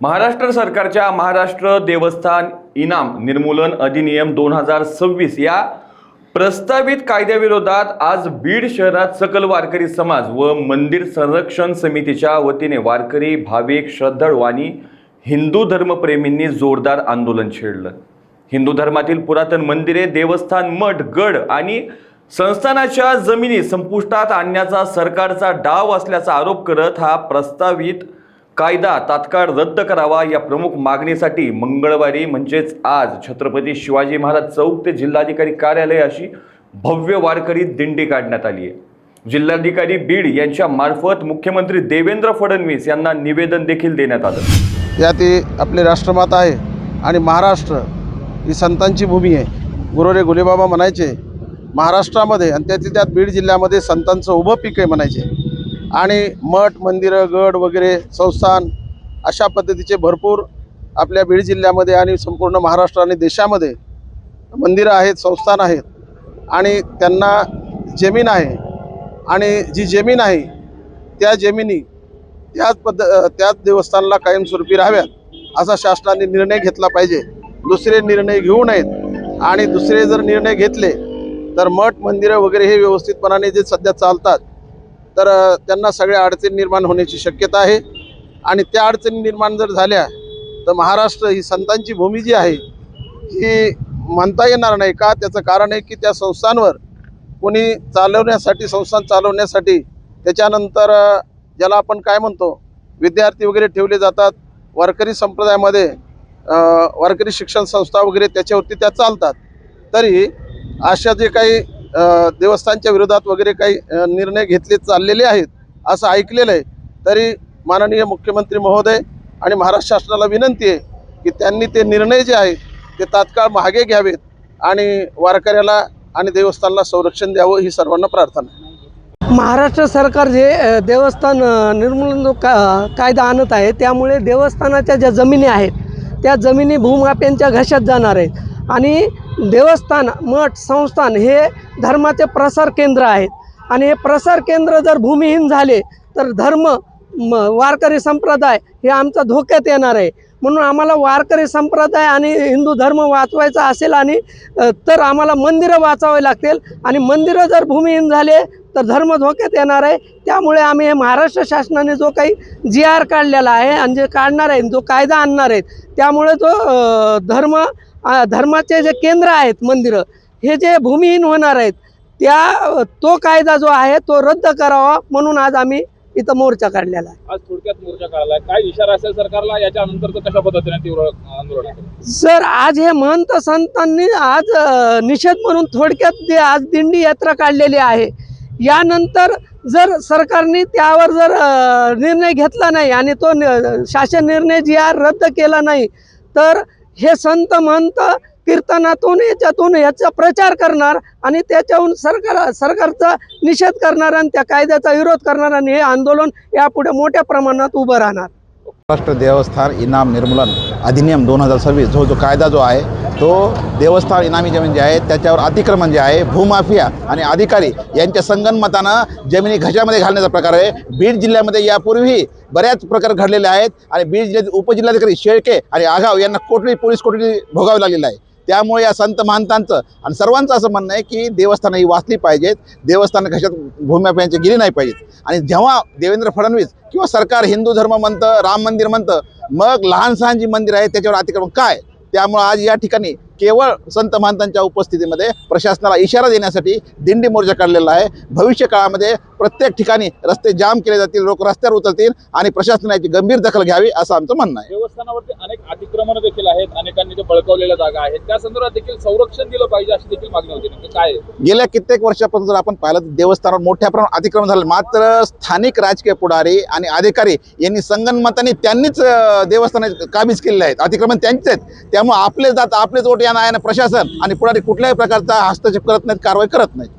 महाराष्ट्र सरकारच्या महाराष्ट्र देवस्थान इनाम निर्मूलन अधिनियम 2026 या प्रस्तावित कायद्याविरोधात आज बीड शहरात सकल वारकरी समाज व मंदिर संरक्षण समितीच्या वतीने वारकरी, भाविक, श्रद्धाळू आणि हिंदू धर्मप्रेमींनी जोरदार आंदोलन छेडलं। हिंदू धर्मातील पुरातन मंदिरे, देवस्थान, मठ, गड आणि संस्थानाच्या जमिनी संपुष्टात आणण्याचा सरकारचा डाव असल्याचा आरोप करत हा प्रस्तावित कायदा तात्काळ रद्द करावा या प्रमुख मागणीसाठी मंगळवारी म्हणजेच आज छत्रपती शिवाजी महाराज चौक ते जिल्हाधिकारी कार्यालय अशी भव्य वारकरी दिंडी काढण्यात आली आहे। जिल्हाधिकारी बीड यांच्या मार्फत मुख्यमंत्री देवेंद्र फडणवीस यांना निवेदन देखील देण्यात आलं। यात आपले राष्ट्रमाता आहे आणि महाराष्ट्र ही संतांची भूमी आहे। गुरुरे गुलेबाबा म्हणायचे महाराष्ट्रामध्ये आणि त्यात बीड जिल्ह्यामध्ये संतांचं उभं पीक आहे म्हणायचे। आणि मठ, मंदिरं, गड वगैरे संस्थान अशा पद्धतीचे भरपूर आपल्या बीड जिल्ह्यामध्ये आणि संपूर्ण महाराष्ट्र आणि देशामध्ये मंदिरं आहेत, संस्थान आहेत आणि त्यांना जमीन आहे। आणि जी जमीन आहे त्या जमिनी त्याच देवस्थानाला कायमस्वरूपी राहाव्यात असा शासनाने निर्णय घेतला पाहिजे। दुसरे निर्णय घेऊ नयेत आणि दुसरे जर निर्णय घेतले तर मठ, मंदिरं वगैरे हे व्यवस्थितपणाने जे सध्या चालतात तर त्यांना सगळ्या अडचणी निर्माण होण्याची शक्यता आहे। आणि त्या अडचणी निर्माण जर झाल्या तर महाराष्ट्र ही संतांची भूमी जी आहे ही म्हणता येणार नाही का। त्याचं कारण आहे की त्या संस्थांवर कोणी चालवण्यासाठी, संस्थान चालवण्यासाठी त्याच्यानंतर ज्याला आपण काय म्हणतो विद्यार्थी वगैरे ठेवले जातात। वारकरी संप्रदायामध्ये वारकरी शिक्षण संस्था वगैरे त्याच्यावरती त्या चालतात। तरी अशा जे काही देवस्थानच्या विरोधात वगैरे काही निर्णय घेतले चाललेले आहेत असं ऐकलेलं आहे। तरी माननीय मुख्यमंत्री महोदय आणि महाराष्ट्र शासनाला विनंती आहे की त्यांनी ते निर्णय जे आहेत ते तात्काळ मागे घ्यावेत आणि वारकऱ्याला आणि देवस्थानाला संरक्षण द्यावं ही सर्वांना प्रार्थना आहे। महाराष्ट्र सरकार जे देवस्थान निर्मूलन कायदा आणत आहे त्यामुळे देवस्थानाच्या ज्या जमिनी आहेत त्या जमिनी भूमाफ्यांच्या घशात जाणार आहेत आणि देवस्थान, मठ, संस्थान हे धर्माचे प्रसार केंद्र आहेत आणि हे प्रसार केंद्र जर भूमिहीन झाले तर वारकरी संप्रदाय हे आमचा धोक्यात येणार आहे। म्हणून आम्हाला वारकरी संप्रदाय आणि हिंदू धर्म वाचवायचा असेल आणि तर आम्हाला मंदिरं वाचवावे लागतील आणि मंदिरं जर भूमिहीन झाले तर धर्म धोक्यात येणार आहे। त्यामुळे आम्ही हे महाराष्ट्र शासनाने जो काही GR काढलेला आहे आणि जे काढणार आहे, जो कायदा आणणार आहेत त्यामुळे तो धर्माचे जे केंद्र आहेत, मंदिरं हे जे भूमिहीन होणार आहेत तो कायदा जो आहे तो रद्द करावा म्हणून आज आम्ही इथं मोर्चा काढलेला आहे। आज थोडक्यात मोर्चा काढलाय, काय इशारा असेल सरकारला याच्यानंतर कशा पद्धतीने तीव्र आंदोलन असेल? सर, आज हे महंत संतांनी आज निषेध म्हणून थोडक्यात जे आज दिंडी यात्रा काढलेली आहे यानंतर जर सरकारने त्यावर जर निर्णय घेतला नाही आणि तो शासन निर्णय GR रद्द केला नाही तर हे संत महंत कीर्तनातून याचा प्रचार करणार आणि त्याच्याहून सरकारचा निषेध करणार आणि त्या कायद्याचा विरोध करणार आणि हे आंदोलन यापुढे मोठ्या प्रमाणात उभं राहणार। महाराष्ट्र देवस्थान इनाम निर्मूलन अधिनियम 2026 जो कायदा जो आहे तो देवस्थान इनामी जमीन जे आहे त्याच्यावर अतिक्रमण जे आहे, भूमाफिया आणि अधिकारी यांच्या संगनमतानं जमिनी घशामध्ये घालण्याचा प्रकार आहे। बीड जिल्ह्यामध्ये यापूर्वी बऱ्याच प्रकार घडलेले आहेत आणि बीड जिल्ह्यातील उपजिल्हाधिकारी शेळके आणि आघाव यांना पोलीस कोठडी भोगावी लागलेली आहे। त्यामुळे या संत महंतांचं आणि सर्वांचं असं म्हणणं आहे की देवस्थानं ही वाचली पाहिजेत, देवस्थान घशात भूमाफियांची गेली नाही पाहिजेत। आणि जेव्हा देवेंद्र फडणवीस किंवा सरकार हिंदू धर्म म्हणतं, राम मंदिर म्हणतं, मग लहान सहान जी मंदिर आहेत त्याच्यावर अतिक्रमण काय? त्यामुळे आज या ठिकाणी केवळ संत महंतांच्या उपस्थितीमध्ये प्रशासनाला इशारा देण्यासाठी दिंडी मोर्चा काढलेला आहे। भविष्य काळामध्ये प्रत्येक ठिकाणी रस्ते जाम केले जातील, लोक रस्त्यावर उतरतील आणि प्रशासनाची गंभीर दखल घ्यावी असं आमचं म्हणणं आहे। देवस्थानावरती अनेक अतिक्रमण देखील आहेत, अनेकांनी जे बळकावलेल्या जागा आहेत त्या संदर्भात देखील संरक्षण दिलं पाहिजे अशी देखील मागणी होती। नेमकं काय? गेल्या कित्येक वर्षापासून जर आपण पाहिलं तर देवस्थानावर मोठ्या प्रमाणात अतिक्रमण झालं, मात्र स्थानिक राजकीय पुढारी आणि अधिकारी यांनी संगनमताने त्यांनीच देवस्थानाचे काबीज केलेले आहेत, अतिक्रमण त्यांचेच आहेत। त्यामुळे आपलेच वोट या नावाने प्रशासन आणि पुढारी कुठल्याही प्रकारचा हस्तक्षेप करत नाहीत, कारवाई करत नाहीत।